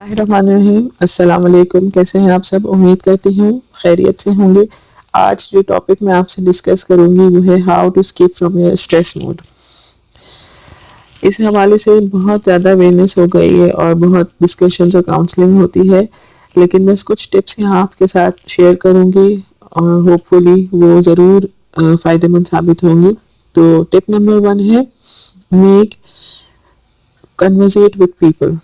الرحمن الرحیم، السلام علیکم. کیسے ہیں آپ سب؟ امید کرتی ہوں خیریت سے ہوں گے. آج جو ٹاپک میں آپ سے ڈسکس کروں گی وہ ہے how to escape from your stress mode. اس حوالے سے بہت زیادہ اویئرنیس ہو گئی ہے اور بہت ڈسکشنز اور کاؤنسلنگ ہوتی ہے، لیکن بس کچھ ٹپس یہاں آپ کے ساتھ شیئر کروں گی اور ہوپ فلی وہ ضرور فائدہ مند ثابت ہوں گی. تو ٹپ نمبر 1 ہے میک کنورسیٹ وتھ پیپل.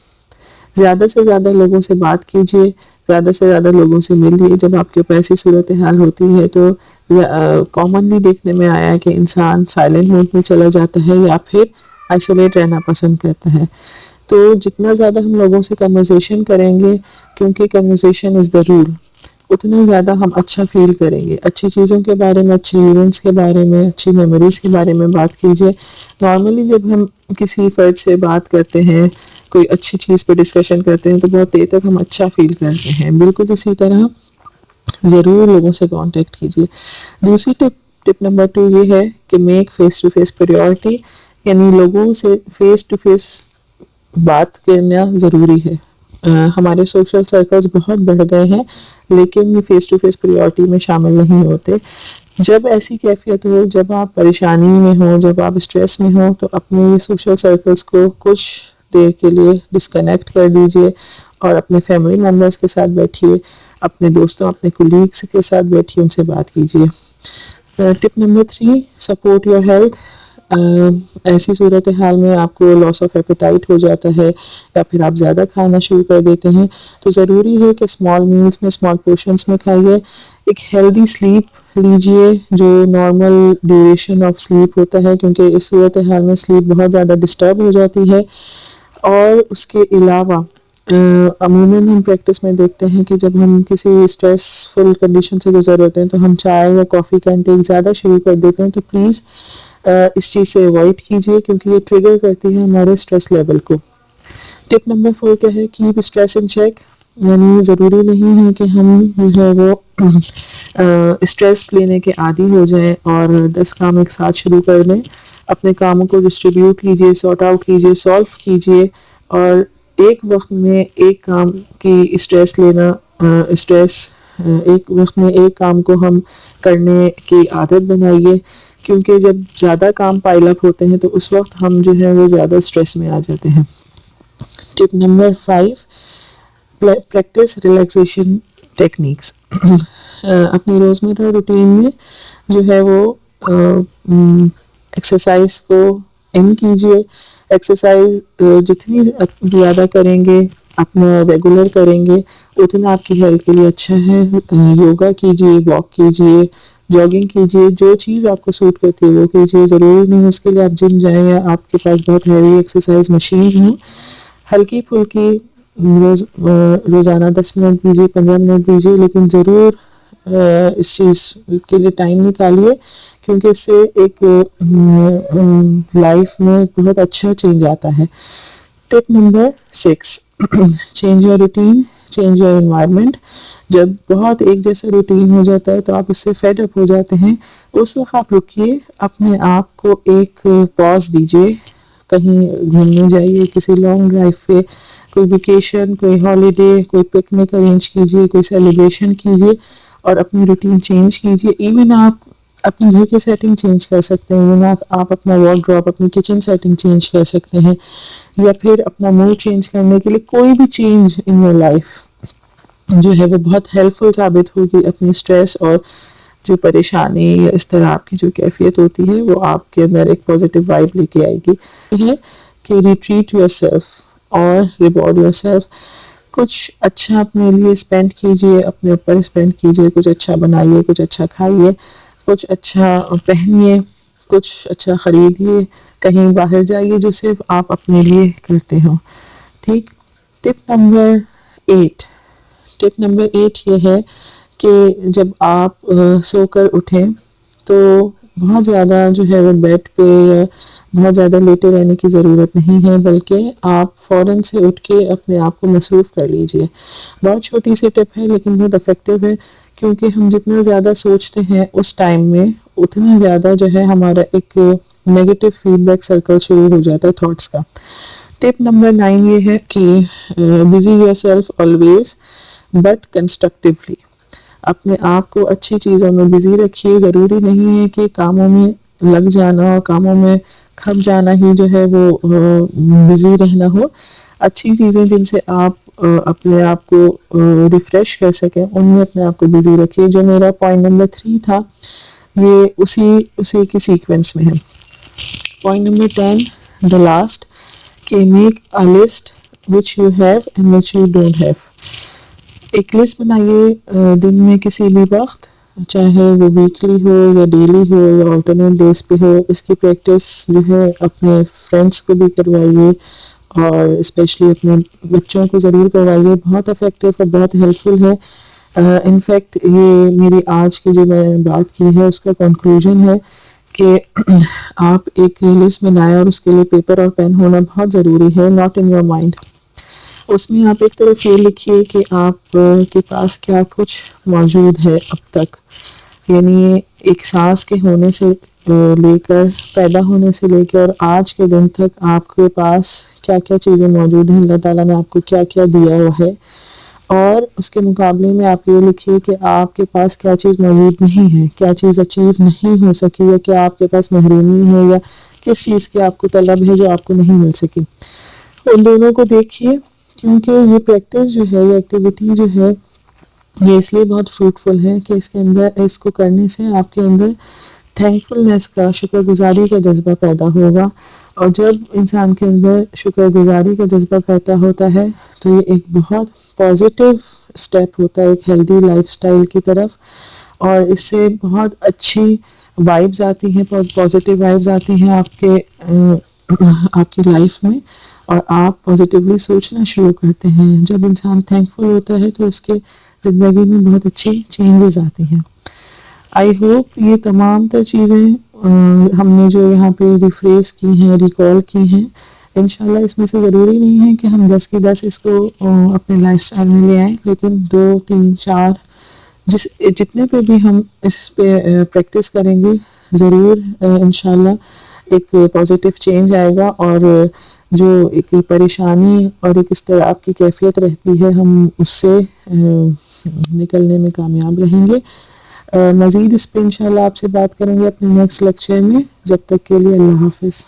زیادہ سے زیادہ لوگوں سے بات کیجیے، زیادہ سے زیادہ لوگوں سے ملیے. جب آپ کے اوپر ایسی صورتحال ہوتی ہے تو کامنلی دیکھنے میں آیا ہے کہ انسان سائلنٹ موڈ میں چلا جاتا ہے یا پھر آئسولیٹ رہنا پسند کرتا ہے. تو جتنا زیادہ ہم لوگوں سے کنورسیشن کریں گے، کیونکہ کنورسیشن از دا رول، اتنا زیادہ ہم اچھا فیل کریں گے. اچھی چیزوں کے بارے میں، اچھے ایونٹس کے بارے میں، اچھی میموریز کے بارے میں بات کیجیے. نارملی جب ہم کسی فرد سے بات کرتے ہیں، کوئی اچھی چیز پہ ڈسکشن کرتے ہیں تو بہت دیر تک ہم اچھا فیل کرتے ہیں. بالکل اسی طرح ضرور لوگوں سے کانٹیکٹ کیجیے. دوسری ٹپ نمبر 2 یہ ہے کہ make face to face priority, یعنی لوگوں سے فیس ٹو فیس بات کرنا ضروری ہے. ہمارے سوشل سرکلز بہت بڑھ گئے ہیں لیکن یہ فیس ٹو فیس پریورٹی میں شامل نہیں ہوتے. جب ایسی کیفیت ہو، جب آپ پریشانی میں ہوں، جب آپ اسٹریس میں ہوں، تو اپنے سوشل سرکلز کو کچھ دیر کے لیے ڈسکنیکٹ کر دیجیے اور اپنے فیملی ممبرس کے ساتھ بیٹھیے، اپنے دوستوں، اپنے کولیگس کے ساتھ بیٹھیے، ان سے بات کیجیے. ٹپ نمبر 3 سپورٹ یور ہیلتھ. ایسی صورتحال میں آپ کو لاس آف ایپیٹائٹ ہو جاتا ہے یا پھر آپ زیادہ کھانا شروع کر دیتے ہیں، تو ضروری ہے کہ اسمال میلز میں، اسمال پورشنز میں کھائیے. ایک ہیلدی سلیپ لیجیے جو نارمل ڈیوریشن آف سلیپ ہوتا ہے، کیونکہ اس صورتحال میں سلیپ بہت زیادہ ڈسٹرب ہو جاتی ہے. اور اس کے علاوہ عموماً ہم پریکٹس میں دیکھتے ہیں کہ جب ہم کسی اسٹریس فل کنڈیشن سے گزر ہوتے ہیں تو ہم چائے یا کافی کا انٹیک زیادہ شروع کر دیتے ہیں. تو پلیز اس چیز سے اوائڈ کیجیے کیونکہ یہ ٹریگر کرتی ہے ہمارے اسٹریس لیول کو. ٹپ نمبر 4 کیا ہے؟ Keep stress in check. یعنی ضروری نہیں ہے کہ ہم جو ہے وہ اسٹریس لینے کے عادی ہو جائیں اور 10 کام ایک ساتھ شروع کر دیں. اپنے کاموں کو ڈسٹریبیوٹ کیجیے، سارٹ آؤٹ کیجیے، سالو کیجیے، اور ایک وقت میں ایک کام کی اسٹریس لینا، ایک وقت میں ایک کام کو ہم کرنے کی عادت بنائیے، کیونکہ جب زیادہ کام پائل اپ ہوتے ہیں تو اس وقت ہم جو ہے وہ زیادہ اسٹریس میں آ جاتے ہیں. ٹپ نمبر 5 پریکٹس ریلیکسیشن ٹیکنیکس. اپنی روزمرہ روٹین میں جو ہے وہ ایکسرسائز کو ان کیجیے. ایکسرسائز جتنی زیادہ کریں گے، اپنا ریگولر کریں گے، اتنا آپ کی ہیلتھ کے لیے اچھا ہے. یوگا کیجیے، واک کیجیے، جاگنگ کیجیے، جو چیز آپ کو سوٹ کرتی ہے وہ کیجیے. ضروری نہیں اس کے لیے آپ جم جائیں یا آپ کے پاس بہت ہیوی ایکسرسائز مشینز ہوں. ہلکی پھلکی روزانہ 10 منٹ دیجیے، 15 منٹ دیجیے، لیکن ضرور اس چیز کے لیے ٹائم نکالیے کیونکہ اس سے ایک لائف میں بہت اچھا چینج آتا ہے. Tip number 6 change your routine, change your environment. جب بہت ایک جیسا روٹین ہو جاتا ہے تو آپ اس سے فیڈ اپ ہو جاتے ہیں. اس وقت آپ رکیے، اپنے آپ کو ایک پاز دیجیے، کہیں گھومنے جائیے، کسی لانگ ڈرائیو پہ، کوئی ویکیشن، کوئی ہالیڈے، کوئی پکنک ارینج کیجیے، کوئی سیلیبریشن کیجیے اور اپنی روٹین چینج کیجیے. ایون آپ اپنے گھر کی سیٹنگ چینج کر سکتے ہیں، ایون آپ اپنا وارڈروب، اپنی کچن سیٹنگ چینج کر سکتے ہیں، یا پھر اپنا موڈ چینج کرنے کے لیے کوئی بھی چینج ان یور لائف جو ہے وہ بہت ہیلپ فل ثابت ہوگی. اپنی اسٹریس اور جو پریشانی یا اضطراب کی جو کیفیت ہوتی ہے وہ آپ کے اندر ایک پازیٹیو وائب لے کے آئے گی. یہ ہے کہ ریٹریٹ یور سیلف اور ریوارڈ یور سیلف. کچھ اچھا اپنے لیے اسپینڈ کیجیے، اپنے اوپر اسپینڈ کیجیے، کچھ اچھا بنائیے، کچھ اچھا کھائیے، کچھ اچھا پہنیے، کچھ اچھا خریدیے، کہیں باہر جائیے جو صرف آپ اپنے لیے کرتے ہو. ٹھیک. ٹپ نمبر 8 یہ ہے کہ جب آپ سو کر اٹھیں تو بہت زیادہ جو ہے وہ بیڈ پہ یا بہت زیادہ لیٹے رہنے کی ضرورت نہیں ہے، بلکہ آپ فوراً سے اٹھ کے اپنے آپ کو مصروف کر لیجئے. بہت چھوٹی سی ٹپ ہے لیکن بہت افیکٹو ہے، کیونکہ ہم جتنا زیادہ سوچتے ہیں اس ٹائم میں اتنا زیادہ جو ہے ہمارا ایک نیگیٹو فیڈ بیک سرکل شروع ہو جاتا ہے تھاٹس کا. ٹپ نمبر 9 یہ ہے کہ busy your self always but constructively. اپنے آپ کو اچھی چیزوں میں بزی رکھیے. ضروری نہیں ہے کہ کاموں میں لگ جانا اور کاموں میں کھپ جانا ہی جو ہے وہ بزی رہنا ہو. اچھی چیزیں جن سے آپ اپنے آپ کو ریفریش کر سکیں ان میں اپنے آپ کو بزی رکھیے. جو میرا پوائنٹ نمبر 3 تھا یہ اسی کی سیکوینس میں ہے. پوائنٹ نمبر 10 دا لاسٹ کہ make a list which you have and which you don't have. ایک لسٹ بنائیے دن میں کسی بھی وقت, چاہے وہ ویکلی ہو یا ڈیلی ہو یا آلٹرنیٹ ڈیز پہ ہو. اس کی پریکٹس جو ہے اپنے فرینڈس کو بھی کروائیے اور اسپیشلی اپنے بچوں کو ضرور کروائیے. بہت افیکٹو اور بہت ہیلپ فل ہے. انفیکٹ یہ میری آج کی جو میں نے بات کی ہے اس کا کنکلوژن ہے کہ آپ ایک لسٹ بنائیں اور اس کے لیے پیپر اور پین ہونا بہت ضروری ہے. Not in your mind. اس میں آپ ایک طرف یہ لکھیے کہ آپ کے پاس کیا کچھ موجود ہے اب تک, یعنی ایک سانس کے ہونے سے لے کر پیدا ہونے سے لے کے اور آج کے دن تک آپ کے پاس کیا کیا چیزیں موجود ہیں, اللہ تعالیٰ نے آپ کو کیا کیا دیا ہوا ہے. اور اس کے مقابلے میں آپ یہ لکھیے کہ آپ کے پاس کیا چیز موجود نہیں ہے, کیا چیز اچیو نہیں ہو سکی یا کیا آپ کے پاس محرومی ہے یا کس چیز کی آپ کو طلب ہے جو آپ کو نہیں مل سکی. ان دونوں کو دیکھیے کیونکہ یہ پریکٹس جو ہے یہ ایکٹیویٹی جو ہے یہ اس لیے بہت فروٹفل ہے کہ اس کے اندر اس کو کرنے سے آپ کے اندر تھینکفلنس کا, شکر گزاری کا جذبہ پیدا ہوگا. اور جب انسان کے اندر شکر گزاری کا جذبہ پیدا ہوتا ہے تو یہ ایک بہت پازیٹیو سٹیپ ہوتا ہے ایک ہیلدی لائف سٹائل کی طرف, اور اس سے بہت اچھی وائبز آتی ہیں, بہت پازیٹیو وائبز آتی ہیں آپ کی لائف میں اور آپ پازیٹیولی سوچنا شروع کرتے ہیں. جب انسان تھینکفل ہوتا ہے تو اس کے زندگی میں بہت اچھی چینجز آتی ہیں. آئی ہوپ یہ تمام تر چیزیں ہم نے جو یہاں پہ ریفریز کی ہیں, ریکال کی ہیں, انشاءاللہ اس میں سے ضروری نہیں ہے کہ ہم 10 کی 10 اس کو اپنے لائف سٹائل میں لے آئیں, لیکن 2 3 4 جتنے پہ بھی ہم اس پہ پریکٹس کریں گے ضرور انشاءاللہ ایک پازیٹیو چینج آئے گا. اور جو ایک پریشانی اور ایک اضطراب کی کیفیت رہتی ہے ہم اس سے نکلنے میں کامیاب رہیں گے. مزید اس پہ انشاءاللہ آپ سے بات کریں گے اپنے نیکسٹ لیکچر میں. جب تک کے لیے اللہ حافظ.